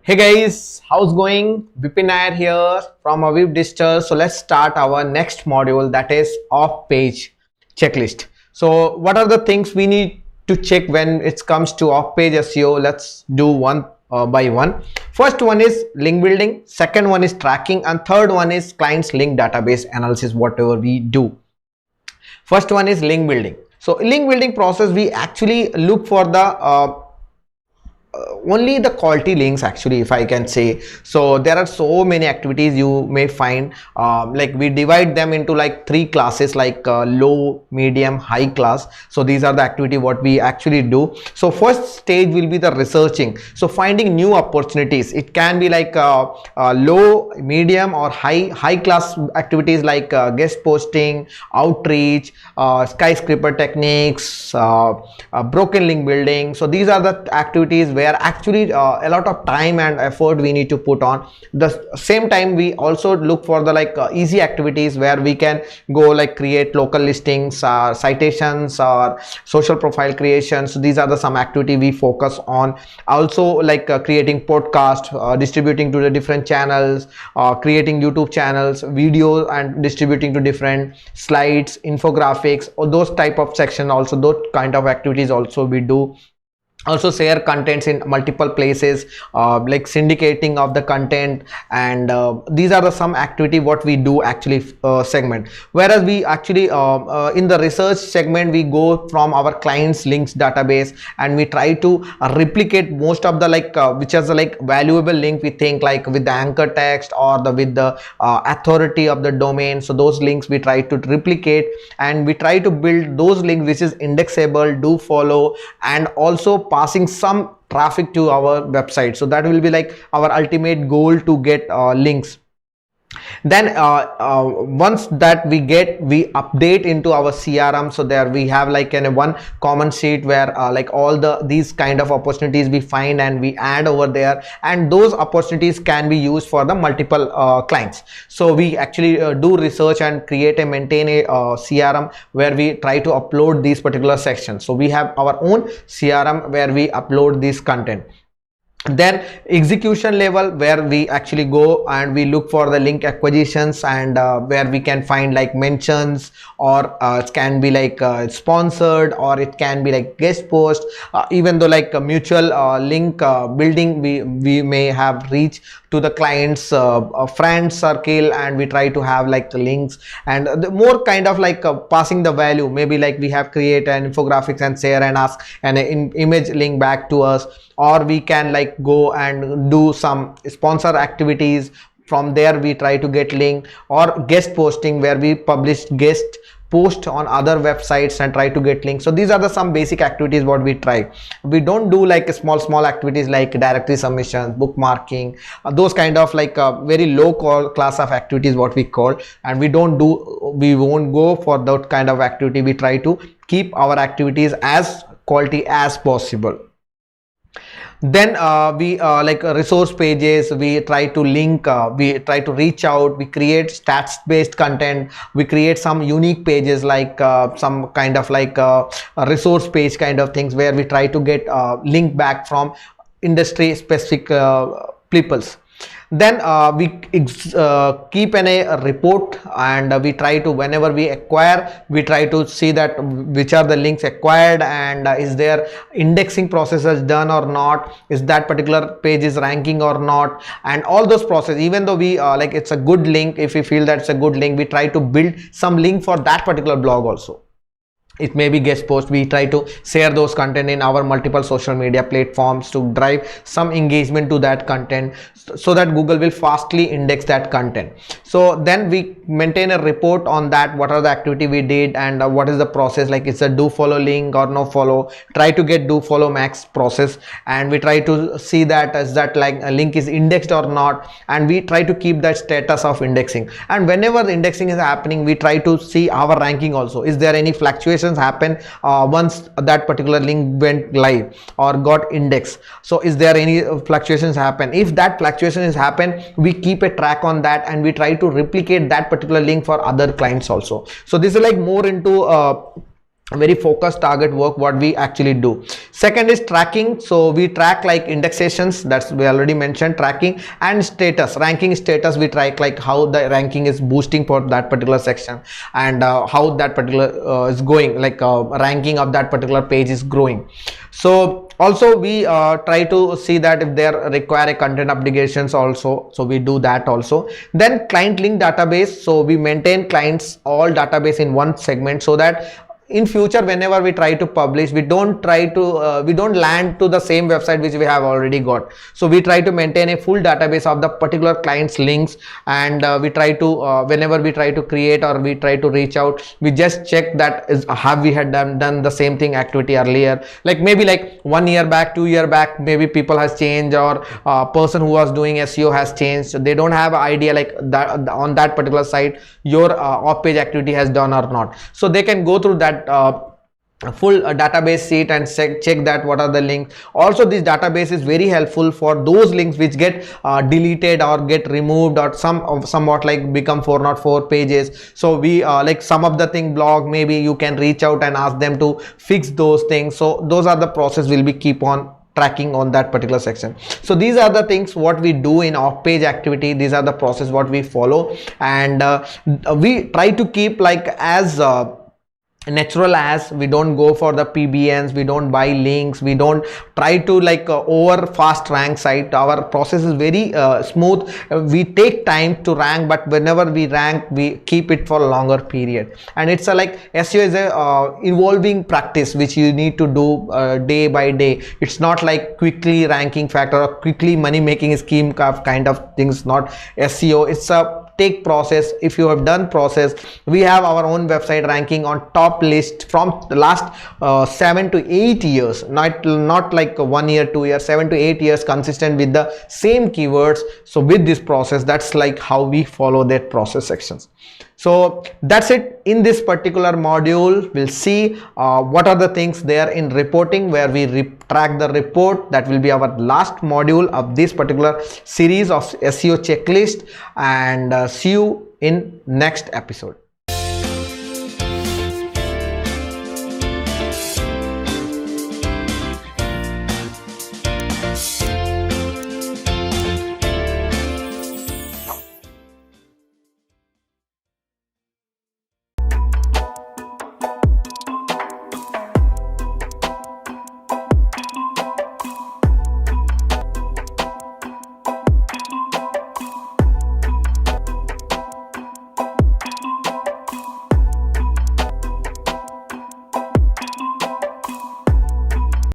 Hey guys, how's going? Vipin Nair here from Aviv Digital. So let's start our next module, that is off-page checklist. So what are the things we need to check when it comes to off-page SEO? Let's do one by one. First one is link building, second one is tracking, and third one is client's link database analysis, whatever we do. First one is link building. So link building process, we actually look for the only the quality links, actually, if I can say. So there are so many activities you may find, like we divide them into like three classes, like low, medium, high class. So these are the activity what we actually do. So first stage will be the researching, so finding new opportunities. It can be like low, medium, or high class activities, like guest posting, outreach, skyscraper techniques, broken link building. So these are the activities where actually a lot of time and effort we need to put on. The same time, we also look for the like easy activities where we can go, like create local listings, citations, or social profile creation. So these are the some activity we focus on. Also, like creating podcast, distributing to the different channels, creating YouTube channels, videos, and distributing to different slides, infographics, or those type of section. Also those kind of activities also we do. Also share contents in multiple places, like syndicating of the content, and these are the some activity what we do actually segment. Whereas we actually in the research segment, we go from our clients links database and we try to replicate most of the like which is the like valuable link, we think, like with the anchor text or the with the authority of the domain. So those links we try to replicate, and we try to build those links which is indexable, do follow, and also passing some traffic to our website. So that will be like our ultimate goal, to get links. Then once that we update into our CRM. So there we have like one common sheet where like all these kind of opportunities we find and we add over there, and those opportunities can be used for the multiple clients. So we actually do research and maintain a CRM where we try to upload these particular sections. So we have our own CRM where we upload this content. Then execution level, where we actually go and we look for the link acquisitions, and where we can find like mentions, or it can be like sponsored, or it can be like guest post, even though like a mutual link building, we may have reach to the client's friend circle, and we try to have like the links, and the more kind of like passing the value. Maybe like we have create an infographics and share and ask an image link back to us, or we can like go and do some sponsor activities. From there we try to get link, or guest posting where we publish guest post on other websites and try to get links. So these are the some basic activities what we try. We don't do like small activities like directory submissions, bookmarking, those kind of like very low class of activities what we call, and we won't go for that kind of activity. We try to keep our activities as quality as possible. Then we like resource pages, we try to link, we try to reach out, we create stats based content, we create some unique pages, like some kind of like a resource page kind of things, where we try to get link back from industry specific peoples. Then we keep a report, and we try to, whenever we acquire, we try to see that which are the links acquired, and is there indexing processes done or not, is that particular page is ranking or not, and all those processes. Even though we like it's a good link, if we feel that it's a good link, we try to build some link for that particular blog also. It may be guest post, we try to share those content in our multiple social media platforms to drive some engagement to that content, so that Google will fastly index that content. So then we maintain a report on that, what are the activity we did, and what is the process, like it's a do follow link or no follow. Try to get do follow max process, and we try to see that as that like a link is indexed or not, and we try to keep that status of indexing. And whenever the indexing is happening, we try to see our ranking also. Is there any fluctuations happen once that particular link went live or got indexed? So is there any fluctuations happen? If that fluctuation is happen, we keep a track on that, and we try to replicate that particular link for other clients also. So this is like more into very focused target work what we actually do. Second is tracking. So we track like indexations, that's we already mentioned, tracking, and status, ranking status. We track like how the ranking is boosting for that particular section, and how that particular is going, like ranking of that particular page is growing. So also we try to see that if there require a content updates also, so we do that also. Then client link database. So we maintain clients all database in one segment, so that in future whenever we try to publish, we don't land to the same website which we have already got. So we try to maintain a full database of the particular client's links, and we try to whenever we try to create or we try to reach out, we just check that is have we had done the same thing activity earlier, like maybe like 1 year back, 2 year back, maybe people has changed, or person who was doing SEO has changed, so they don't have idea like that on that particular site your off page activity has done or not. So they can go through that full database sheet and check that what are the links. Also this database is very helpful for those links which get deleted or get removed, or somewhat like become 404 pages. So we like some of the thing blog, maybe you can reach out and ask them to fix those things. So those are the process will be keep on tracking on that particular section. So these are the things what we do in off page activity. These are the process what we follow, and we try to keep like as natural as. We don't go for the PBNs, we don't buy links, we don't try to like over fast rank site. Our process is very smooth. We take time to rank, but whenever we rank, we keep it for a longer period. And it's a like SEO is a evolving practice which you need to do day by day. It's not like quickly ranking factor or quickly money making scheme kind of things. Not SEO, it's a take process. If you have done process, we have our own website ranking on top list from the last 7 to 8 years, not like 1 year, 2 years, 7 to 8 years consistent with the same keywords. So with this process, that's like how we follow that process sections. So that's it in this particular module. We'll see what are the things there in reporting, where we track the report. That will be our last module of this particular series of SEO checklist, and see you in next episode.